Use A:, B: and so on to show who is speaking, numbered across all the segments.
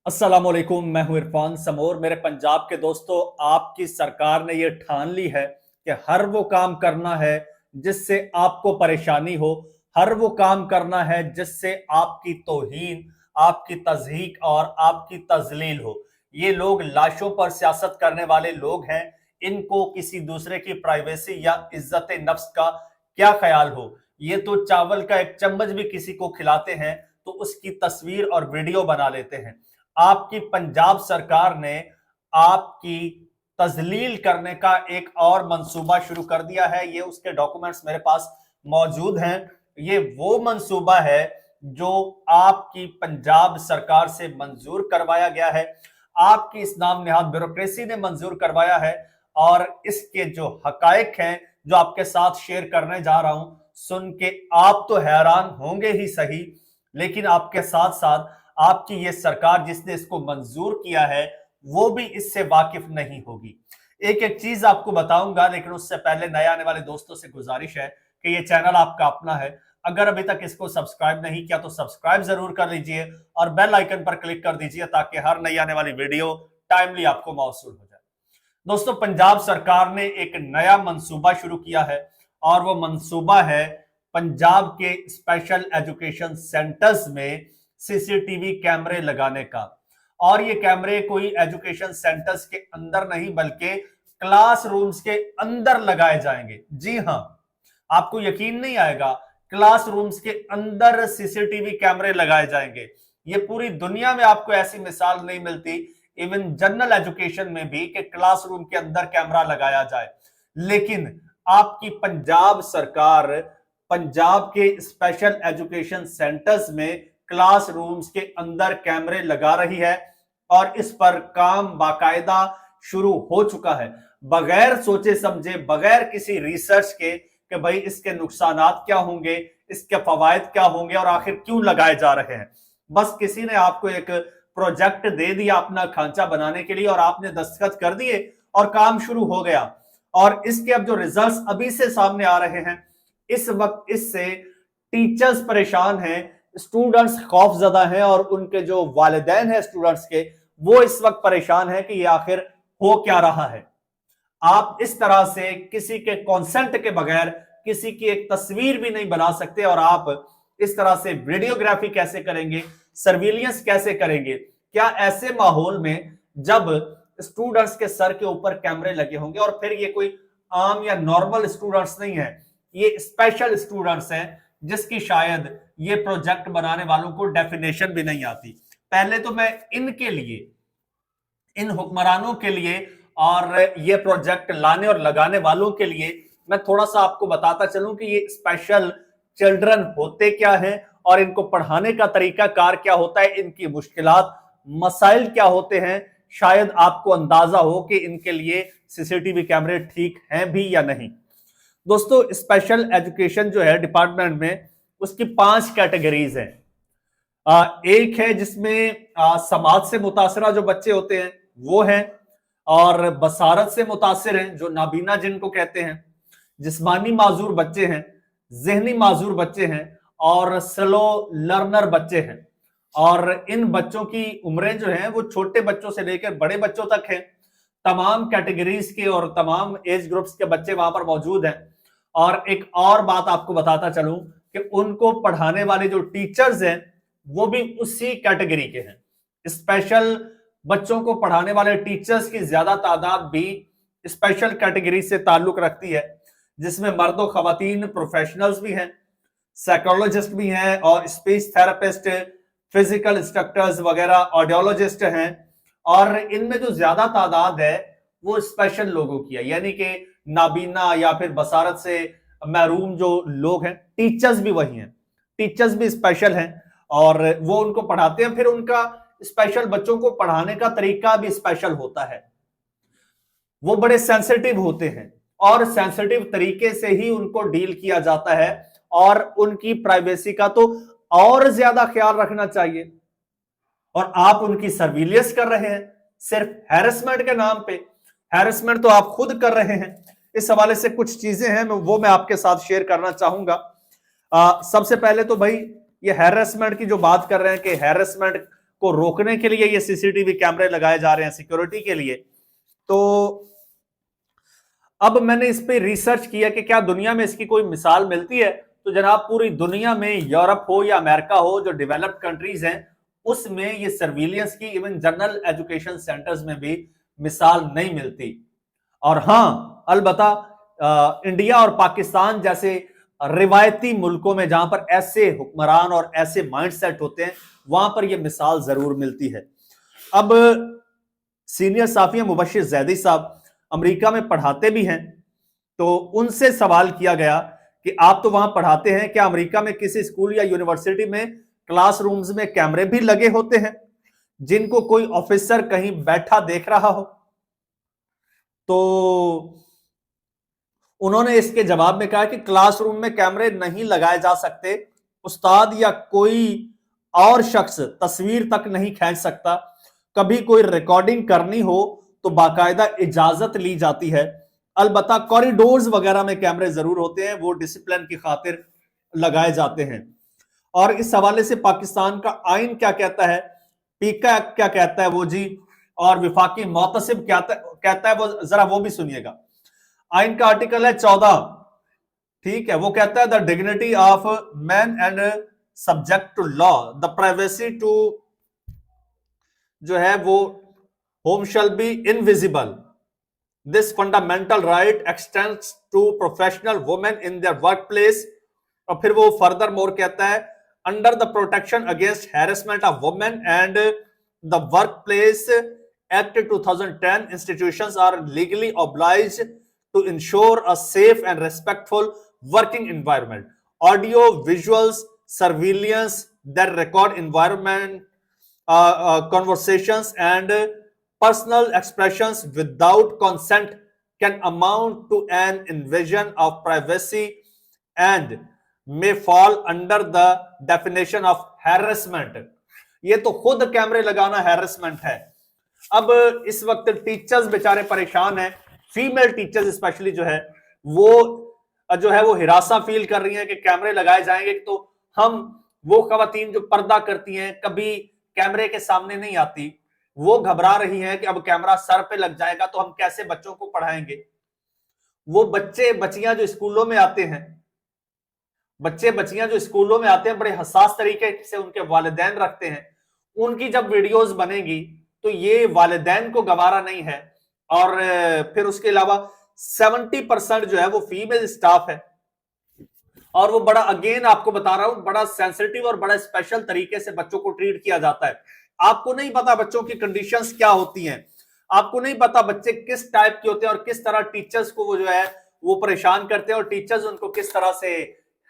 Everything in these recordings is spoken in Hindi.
A: अस्सलामुअलैकुम, मैं हूं इरफान समोर। मेरे पंजाब के दोस्तों, आपकी सरकार ने यह ठान ली है कि हर वो काम करना है जिससे आपको परेशानी हो, हर वो काम करना है जिससे आपकी तौहीन, आपकी तज़हीक और आपकी तजलील हो। ये लोग लाशों पर सियासत करने वाले लोग हैं। इनको किसी दूसरे की प्राइवेसी या इज्जत नफ्स का क्या ख्याल हो। ये तो चावल का एक चम्मच भी किसी को खिलाते हैं तो उसकी तस्वीर और वीडियो बना लेते हैं। आपकी पंजाब सरकार ने आपकी तजलील करने का एक और मंसूबा शुरू कर दिया है। ये उसके डॉक्यूमेंट्स मेरे पास मौजूद हैं। ये वो मंसूबा है जो आपकी पंजाब सरकार से मंजूर करवाया गया है, आपकी इस नाम निहाद ब्यूरोक्रेसी ने मंजूर करवाया है। और इसके जो हकायक हैं जो आपके साथ शेयर करने जा रहा हूं, सुन के आप तो हैरान होंगे ही सही, लेकिन आपके साथ साथ आपकी ये सरकार जिसने इसको मंजूर किया है वो भी इससे वाकिफ नहीं होगी। एक एक चीज आपको बताऊंगा, लेकिन उससे पहले नए आने वाले दोस्तों से गुजारिश है कि ये चैनल आपका अपना है। अगर अभी तक इसको सब्सक्राइब नहीं किया तो सब्सक्राइब जरूर कर लीजिए और बेल आइकन पर क्लिक कर दीजिए ताकि हर नई आने वाली वीडियो टाइमली आपको मौसूल हो जाए। दोस्तों, पंजाब सरकार ने एक नया मंसूबा शुरू किया है और वो मंसूबा है पंजाब के स्पेशल एजुकेशन सेंटर्स में सीसीटीवी कैमरे लगाने का। और ये कैमरे कोई एजुकेशन सेंटर्स के अंदर नहीं बल्कि क्लासरूम्स के अंदर लगाए जाएंगे। जी हां, आपको यकीन नहीं आएगा, क्लासरूम्स के अंदर सीसीटीवी कैमरे लगाए जाएंगे। ये पूरी दुनिया में आपको ऐसी मिसाल नहीं मिलती, इवन जनरल एजुकेशन में भी, कि क्लासरूम के अंदर कैमरा लगाया जाए। लेकिन आपकी पंजाब सरकार पंजाब के स्पेशल एजुकेशन सेंटर्स में क्लासरूम्स के अंदर कैमरे लगा रही है और इस पर काम बाकायदा शुरू हो चुका है, बगैर सोचे समझे, बगैर किसी रिसर्च के कि भाई इसके नुकसानात क्या होंगे, इसके फवायद क्या होंगे और आखिर क्यों लगाए जा रहे हैं। बस किसी ने आपको एक प्रोजेक्ट दे दिया अपना खांचा बनाने के लिए और आपने दस्तखत कर दिए और काम शुरू हो गया। और इसके अब जो रिजल्ट्स अभी से सामने आ रहे हैं, इस वक्त इससे टीचर्स परेशान हैं, स्टूडेंट्स खौफजदा हैं और उनके जो वालिदैन हैं स्टूडेंट्स के, वो इस वक्त परेशान हैं कि ये आखिर हो क्या रहा है। आप इस तरह से किसी के कॉन्सेंट के बगैर किसी की एक तस्वीर भी नहीं बना सकते और आप इस तरह से वीडियोग्राफी कैसे करेंगे, सर्विलियंस कैसे करेंगे। क्या ऐसे माहौल में जब स्टूडेंट्स के सर के ऊपर कैमरे लगे होंगे, और फिर ये कोई आम या नॉर्मल स्टूडेंट्स नहीं है, ये स्पेशल स्टूडेंट्स हैं जिसकी शायद ये प्रोजेक्ट बनाने वालों को डेफिनेशन भी नहीं आती। पहले तो मैं इनके लिए, इन हुक्मरानों के लिए और ये प्रोजेक्ट लाने और लगाने वालों के लिए मैं थोड़ा सा आपको बताता चलूं कि ये स्पेशल चिल्ड्रन होते क्या हैं और इनको पढ़ाने का तरीका कार क्या होता है, इनकी मुश्किलात मसाइल क्या होते हैं। शायद आपको अंदाजा हो कि इनके लिए सीसीटीवी कैमरे ठीक हैं भी या नहीं। दोस्तों, स्पेशल एजुकेशन जो है डिपार्टमेंट में, उसकी 5 कैटेगरीज हैं। एक है जिसमें समाज से मुतासरा जो बच्चे होते हैं वो हैं, और बसारत से मुतासिर हैं जो नाबीना जिनको कहते हैं, जिस्मानी माजूर बच्चे हैं, जहनी माजूर बच्चे हैं और स्लो लर्नर बच्चे हैं। और इन बच्चों की उम्रें जो हैं वो छोटे बच्चों से लेकर बड़े बच्चों तक हैं। तमाम कैटेगरीज के और तमाम एज ग्रुप्स के बच्चे वहां पर मौजूद हैं। और एक और बात आपको बताता चलूं कि उनको पढ़ाने वाले जो टीचर्स हैं वो भी उसी कैटेगरी के हैं। स्पेशल बच्चों को पढ़ाने वाले टीचर्स की ज्यादा तादाद भी स्पेशल कैटेगरी से ताल्लुक रखती है, जिसमें मर्द और खवातीन प्रोफेशनल्स भी हैं, साइकोलॉजिस्ट भी हैं और स्पीच थेरेपिस्ट, फिजिकल इंस्ट्रक्टर्स वगैरह, ऑडियोलॉजिस्ट हैं। और इनमें जो ज्यादा तादाद है वो स्पेशल लोगों की है, यानी कि नाबीना या फिर बसारत से महरूम जो लोग हैं, टीचर्स भी वही हैं, टीचर्स भी स्पेशल हैं और वो उनको पढ़ाते हैं। फिर उनका स्पेशल बच्चों को पढ़ाने का तरीका भी स्पेशल होता है, वो बड़े सेंसिटिव होते हैं और सेंसिटिव तरीके से ही उनको डील किया जाता है और उनकी प्राइवेसी का तो और ज्यादा ख्याल रखना चाहिए। और आप उनकी सर्विलियंस कर रहे हैं सिर्फ हैरेसमेंट के नाम पे। हैरेसमेंट तो आप खुद कर रहे हैं। इस हवाले से कुछ चीजें हैं वो मैं आपके साथ शेयर करना चाहूंगा। सबसे पहले तो भाई ये हैरेसमेंट की जो बात कर रहे हैं कि हैरेसमेंट को रोकने के लिए ये सीसीटीवी कैमरे लगाए जा रहे हैं, सिक्योरिटी के लिए। तो अब मैंने इस पे रिसर्च किया कि क्या दुनिया में इसकी कोई मिसाल मिलती है। तो जनाब पूरी दुनिया में, यूरोप हो या अमेरिका हो, जो डेवलप्ड कंट्रीज हैं, उसमें ये सर्विलियंस की इवन जनरल एजुकेशन सेंटर्स में भी मिसाल नहीं मिलती। और हां, अलबत्ता इंडिया और पाकिस्तान जैसे रिवायती मुल्कों में जहां पर ऐसे हुक्मरान और ऐसे माइंडसेट होते हैं, वहां पर यह मिसाल जरूर मिलती है। अब सीनियर साफिया मुबशिर जैदी साहब अमेरिका में पढ़ाते भी हैं, तो उनसे सवाल किया गया कि आप तो वहां पढ़ाते हैं, क्या अमेरिका में किसी स्कूल या यूनिवर्सिटी में क्लासरूम्स में कैमरे भी लगे होते हैं जिनको कोई ऑफिसर कहीं बैठा देख रहा हो? तो उन्होंने इसके जवाब में कहा कि क्लासरूम में कैमरे नहीं लगाए जा सकते, उस्ताद या कोई और शख्स तस्वीर तक नहीं खींच सकता, कभी कोई रिकॉर्डिंग करनी हो तो बाकायदा इजाजत ली जाती है। अलबत्ता कॉरिडोर्स वगैरह में कैमरे जरूर होते हैं, वो डिसिप्लिन की खातिर लगाए जाते हैं। और इस हवाले से पाकिस्तान का आइन क्या कहता है, पीका क्या कहता है वो जी, और विफाकी मोतसिब क्या कहता है वो जरा वो भी सुनिएगा। आइन का आर्टिकल है 14, ठीक है, वो कहता है the dignity of man and subject to law, the privacy to जो है वो home shall be invisible, this fundamental right extends to professional women in their work place. और फिर वो फर्दर मोर कहता है under the protection against harassment of women and the work place act 2010 institutions are legally obliged to ensure a safe and respectful working environment. Audio, visuals, surveillance that record environment, conversations and personal expressions without consent can amount to an invasion of privacy and may fall under the definition of harassment. ये तो खुद कैमरे लगाना हैरेसमेंट है। अब इस वक्त टीचर्स बेचारे परेशान हैं, फीमेल टीचर्स स्पेशली जो है वो हिरासा फील कर रही हैं कि कैमरे लगाए जाएंगे तो हम वो खवातीन जो पर्दा करती हैं कभी कैमरे के सामने नहीं आती, वो घबरा रही हैं कि अब कैमरा सर पे लग जाएगा तो हम कैसे बच्चों को पढ़ाएंगे। वो बच्चे बच्चियां जो स्कूलों में आते हैं, बड़े हसास तरीके से उनके वालिदैन रखते हैं, उनकी जब वीडियोस बनेगी तो ये वालिदैन को गवारा नहीं है। और फिर उसके अलावा 70% जो है वो फीमेल स्टाफ है, और वो बड़ा, अगेन आपको बता रहा हूं, बड़ा सेंसिटिव और बड़ा स्पेशल तरीके से बच्चों को ट्रीट किया जाता है। आपको नहीं पता बच्चों की कंडीशंस क्या होती हैं, आपको नहीं पता बच्चे किस टाइप के होते हैं और किस तरह टीचर्स को वो जो है वो परेशान करते हैं और टीचर्स उनको किस तरह से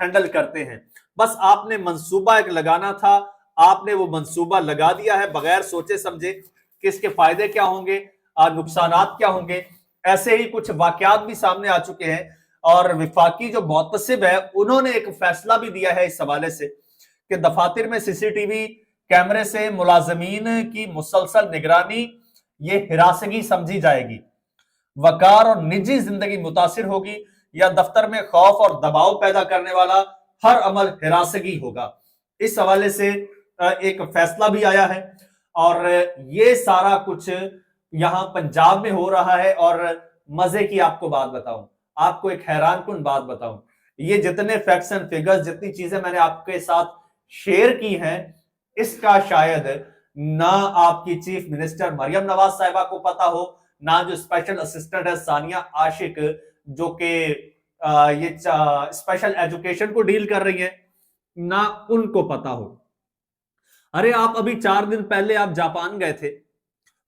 A: हैंडल करते हैं। बस आपने मंसूबा एक लगाना था, आपने वो मंसूबा लगा दिया है बगैर सोचे समझे कि इसके फायदे क्या होंगे, नुकसानात क्या होंगे। ऐसे ही कुछ वाकयात भी सामने आ चुके हैं और विफाकी जो मोतसिब है उन्होंने एक फैसला भी दिया है इस हवाले से कि दफातर में सीसीटीवी कैमरे से मुलाजमीन की मुसलसल निगरानी ये हिरासगी समझी जाएगी, वकार और निजी जिंदगी मुतासिर होगी या दफ्तर में खौफ और दबाव पैदा करने वाला हर अमल हिरासगी होगा। इस हवाले से एक फैसला भी आया है और ये सारा कुछ यहां पंजाब में हो रहा है। और मजे की आपको बात बताऊं, आपको एक हैरानकुन बात बताऊं, ये जितने फैक्ट्स एंड फिगर्स, जितनी चीजें मैंने आपके साथ शेयर की हैं, इसका शायद ना आपकी चीफ मिनिस्टर मरियम नवाज साहिबा को पता हो, ना जो स्पेशल असिस्टेंट है सानिया आशिक जो कि ये स्पेशल एजुकेशन को डील कर रही है, ना उनको पता हो। अरे आप अभी 4 दिन पहले आप जापान गए थे,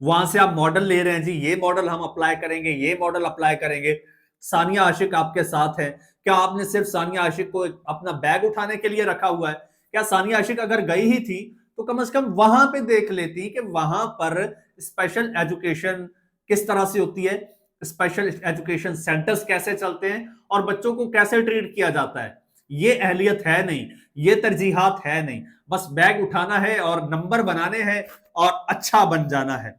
A: वहां से आप मॉडल ले रहे हैं जी, ये मॉडल हम अप्लाई करेंगे, ये मॉडल अप्लाई करेंगे। सानिया आशिक आपके साथ है, क्या आपने सिर्फ सानिया आशिक को अपना बैग उठाने के लिए रखा हुआ है? क्या सानिया आशिक अगर गई ही थी तो कम से कम वहां पे देख लेती कि वहां पर स्पेशल एजुकेशन किस तरह से होती है, स्पेशल एजुकेशन सेंटर्स कैसे चलते हैं और बच्चों को कैसे ट्रीट किया जाता है। ये अहलियत है नहीं, ये तरजीहात है नहीं, बस बैग उठाना है और नंबर बनाने हैं और अच्छा बन जाना है।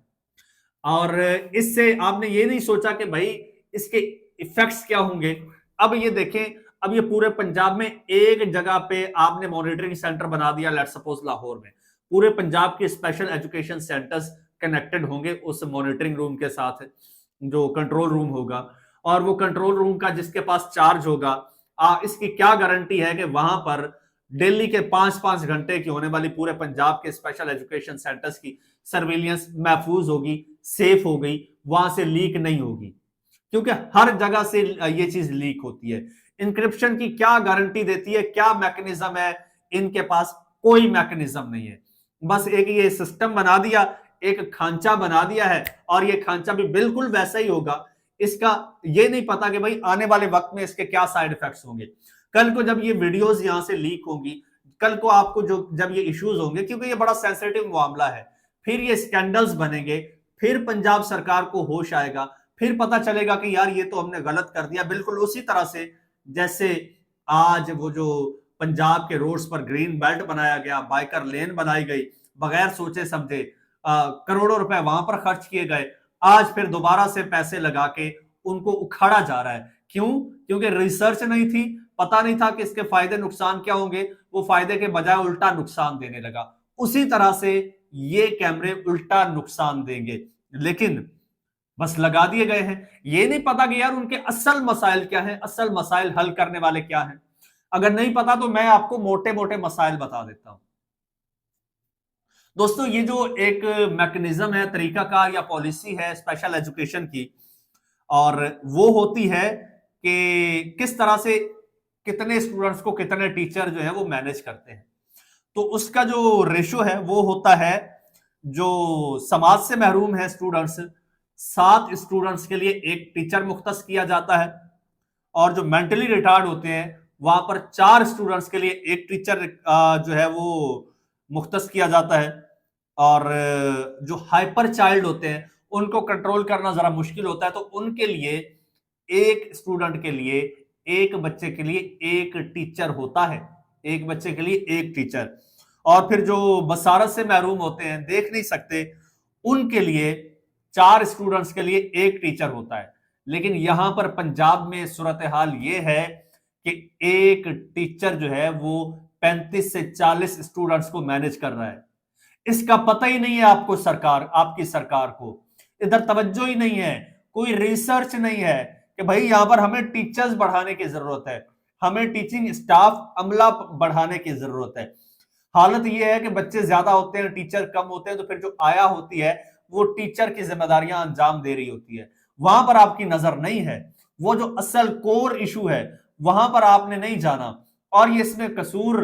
A: और इससे आपने ये नहीं सोचा कि भाई इसके इफेक्ट्स क्या होंगे। अब ये देखें, अब ये पूरे पंजाब में एक जगह पे आपने मॉनिटरिंग सेंटर बना दिया, लेट्स सपोज लाहौर में, पूरे पंजाब के स्पेशल एजुकेशन सेंटर्स कनेक्टेड होंगे उस मॉनिटरिंग रूम के साथ, जो कंट्रोल रूम होगा। और वो कंट्रोल रूम का जिसके पास चार्ज होगा, इसकी क्या गारंटी है कि वहां पर दिल्ली के 5-5 घंटे की होने वाली पूरे पंजाब के स्पेशल एजुकेशन सेंटर्स की सर्विलियंस महफूज होगी, सेफ होगी, वहां से लीक नहीं होगी? क्योंकि हर जगह से ये चीज लीक होती है। इंक्रिप्शन की क्या गारंटी देती है, क्या मैकेनिज्म है? इनके पास कोई मैकेनिज्म नहीं है। बस एक ये सिस्टम बना दिया, एक खांचा बना दिया है, और ये खांचा भी बिल्कुल वैसा ही होगा। इसका ये नहीं पता कि भाई आने वाले वक्त में इसके क्या साइड इफेक्ट्स होंगे। कल को जब ये वीडियोस यहां से लीक होंगी, कल को आपको जो जब ये इश्यूज होंगे, क्योंकि ये बड़ा सेंसिटिव मामला है, फिर ये स्कैंडल्स बनेंगे, फिर पंजाब सरकार को होश आएगा, फिर पता चलेगा कि यार ये तो हमने गलत कर दिया। बिल्कुल उसी तरह से जैसे आज वो जो पंजाब के रोड्स पर ग्रीन बेल्ट बनाया गया, बाइकर लेन बनाई गई, बगैर सोचे समझे करोड़ों रुपए वहां पर खर्च किए गए, आज फिर दोबारा से पैसे लगा के उनको उखाड़ा जा रहा है। क्यों? क्योंकि रिसर्च नहीं थी, पता नहीं था कि इसके फायदे नुकसान क्या होंगे, वो फायदे के बजाय उल्टा नुकसान देने लगा। उसी तरह से ये कैमरे उल्टा नुकसान देंगे, लेकिन बस लगा दिए गए हैं। ये नहीं पता कि यार उनके असल मसाइल क्या है, असल मसाइल हल करने वाले क्या हैं। अगर नहीं पता तो मैं आपको मोटे मोटे मसाइल बता देता हूं। दोस्तों, ये जो एक मैकेनिज्म है, तरीकाकार या पॉलिसी है स्पेशल एजुकेशन की, और वो होती है कि किस तरह से कितने स्टूडेंट्स को कितने टीचर जो है वो मैनेज करते हैं। तो उसका जो रेशो है वो होता है, जो समाज से महरूम है स्टूडेंट्स, 7 स्टूडेंट्स के लिए एक टीचर मुख्तस किया जाता है। और जो मेंटली रिटार्ड होते हैं वहां पर 4 स्टूडेंट्स के लिए एक टीचर जो है वो मुख्तस किया जाता है। और जो हाइपर चाइल्ड होते हैं उनको कंट्रोल करना जरा मुश्किल होता है, तो उनके लिए एक स्टूडेंट के लिए, एक बच्चे के लिए एक टीचर होता है, एक बच्चे के लिए एक टीचर। और फिर जो बसारत से महरूम होते हैं, देख नहीं सकते, उनके लिए 4 स्टूडेंट्स के लिए एक टीचर होता है। लेकिन यहां पर पंजाब में सूरत हाल ये है कि एक टीचर जो है वो 35 से 40 स्टूडेंट्स को मैनेज कर रहा है। इसका पता ही नहीं है आपको, सरकार, आपकी सरकार को इधर तवज्जो ही नहीं है, कोई रिसर्च नहीं है कि भाई यहां पर हमें टीचर्स बढ़ाने की जरूरत है, हमें टीचिंग स्टाफ अमला बढ़ाने की जरूरत है। हालत यह है कि बच्चे ज्यादा होते हैं, टीचर कम होते हैं, तो फिर जो आया होती है वो टीचर की जिम्मेदारियां अंजाम दे रही होती है। वहां पर आपकी नजर नहीं है, वो जो असल कोर इशू है वहां पर आपने नहीं जाना। और ये इसमें कसूर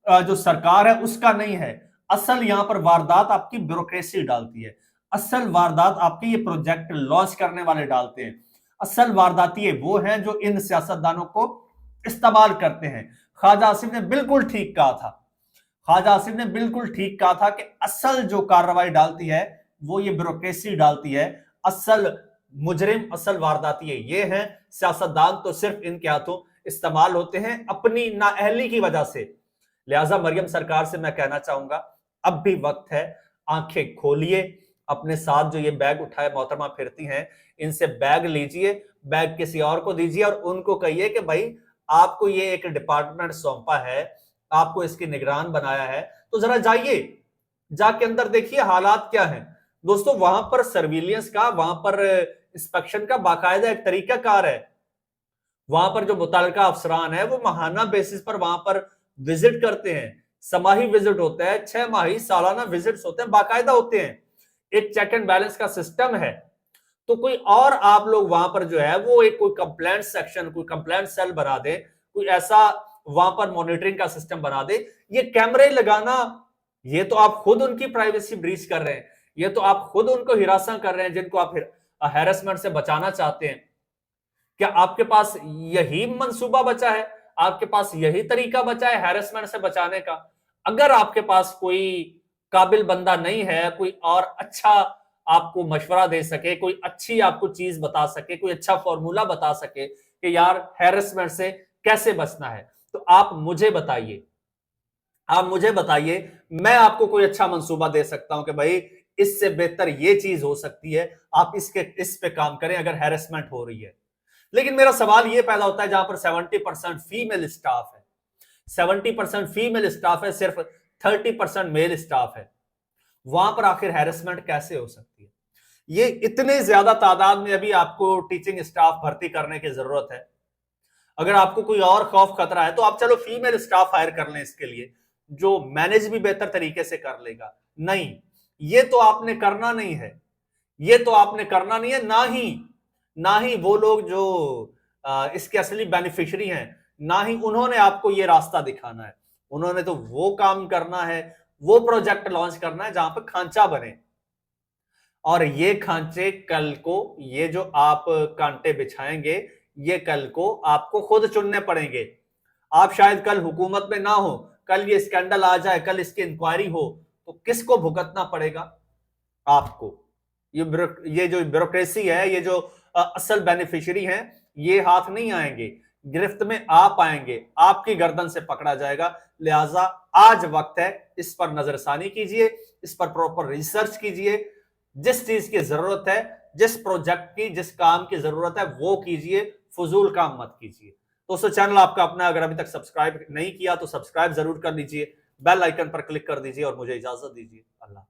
A: जो सरकार है उसका नहीं है, असल यहां पर वारदात आपकी ब्यूरोक्रेसी डालती है, असल वारदात आपके ये प्रोजेक्ट लॉन्च करने वाले डालते हैं, असल वारदाती वो हैं जो इन सियासतदानों को इस्तेमाल करते हैं। ख्वाजा आसिफ ने बिल्कुल ठीक कहा था, ख्वाजा आसिफ ने बिल्कुल ठीक कहा था कि असल जो कार्रवाई डालती है वो ये ब्यूरोक्रेसी डालती है, असल मुजरिम, असल वारदाती ये है। सियासतदान तो सिर्फ इनके हाथों इस्तेमाल होते हैं अपनी नाअहली की वजह से। लिहाजा मरियम सरकार से मैं कहना चाहूंगा, अब भी वक्त है, आंखें खोलिए, अपने साथ जो ये बैग उठाए मोहतरमा फिरती हैं, इनसे बैग लीजिए, बैग किसी और को दीजिए और उनको कहिए कि भाई आपको ये एक डिपार्टमेंट सौंपा है, आपको इसकी निगरान बनाया है, तो जरा जाइए, जाके अंदर देखिए हालात क्या हैं। दोस्तों, वहां पर सर्विलियंस का, वहां पर इंस्पेक्शन का बाकायदा एक तरीकाकार है। वहां पर जो मुतलका अफसरान है वो माहाना बेसिस पर वहां पर विजिट करते हैं, समाही विजिट होता है, 6 माही सालाना विजिट्स होते हैं, बाकायदा होते हैं, एक चेक एंड बैलेंस का सिस्टम है। तो कोई और आप लोग वहां पर जो है वो एक कोई कंप्लेंट सेक्शन, कोई कंप्लेंट सेल बना दे, कोई ऐसा वहां पर मॉनिटरिंग का सिस्टम बना दे। ये कैमरे लगाना, ये तो आप खुद उनकी प्राइवेसी ब्रीच कर रहे हैं, ये तो आप खुद उनको हिरासा कर रहे हैं जिनको आप हैरेसमेंट से बचाना चाहते हैं। क्या आपके पास यही मंसूबा बचा है, आपके पास यही तरीका बचा है हैरेसमेंट से बचाने का? अगर आपके पास कोई काबिल बंदा नहीं है, कोई और अच्छा आपको मशवरा दे सके, कोई अच्छी आपको चीज बता सके, कोई अच्छा फॉर्मूला बता सके कि यार हैरेसमेंट से कैसे बचना है, तो आप मुझे बताइए, आप मुझे बताइए, मैं आपको कोई अच्छा मंसूबा दे सकता हूं कि भाई इससे बेहतर ये चीज हो सकती है, आप इस पे काम करें अगर हैरेसमेंट हो रही है। लेकिन मेरा सवाल यह पैदा होता है, जहां पर 70% फीमेल स्टाफ है, 70% फीमेल स्टाफ है, सिर्फ 30% मेल स्टाफ है, वहां पर आखिर हैरेसमेंट कैसे हो सकती है? ये इतने ज्यादा तादाद में अभी आपको टीचिंग स्टाफ भर्ती करने की जरूरत है। अगर आपको कोई और खौफ खतरा है तो आप चलो फीमेल स्टाफ हायर कर लें इसके लिए, जो मैनेज भी बेहतर तरीके से कर लेगा। नहीं, ये तो आपने करना नहीं है, ये तो आपने करना नहीं है। ना ही वो लोग जो इसके असली बेनिफिशियरी हैं, ना ही उन्होंने आपको ये रास्ता दिखाना है। उन्होंने तो वो काम करना है, वो प्रोजेक्ट लॉन्च करना है जहां पर खांचा बने, और ये खांचे कल को, ये जो आप कांटे बिछाएंगे, ये कल को आपको खुद चुनने पड़ेंगे। आप शायद कल हुकूमत में ना हो, कल ये स्कैंडल आ जाए, कल इसकी इंक्वायरी हो, तो किसको भुगतना पड़ेगा? आपको। ये जो ब्यूरोक्रेसी है, ये जो असल बेनिफिशियरी हैं, ये हाथ नहीं आएंगे, गिरफ्त में आप आएंगे, आपकी गर्दन से पकड़ा जाएगा। लिहाजा आज वक्त है, इस पर नजरसानी कीजिए, इस पर प्रॉपर रिसर्च कीजिए, जिस चीज की जरूरत है, जिस प्रोजेक्ट की, जिस काम की जरूरत है वो कीजिए, फजूल काम मत कीजिए। दोस्तों, चैनल आपका अपना, अगर अभी तक सब्सक्राइब नहीं किया तो सब्सक्राइब जरूर कर लीजिए, बेल आइकन पर क्लिक कर दीजिए और मुझे इजाजत दीजिए। अल्लाह।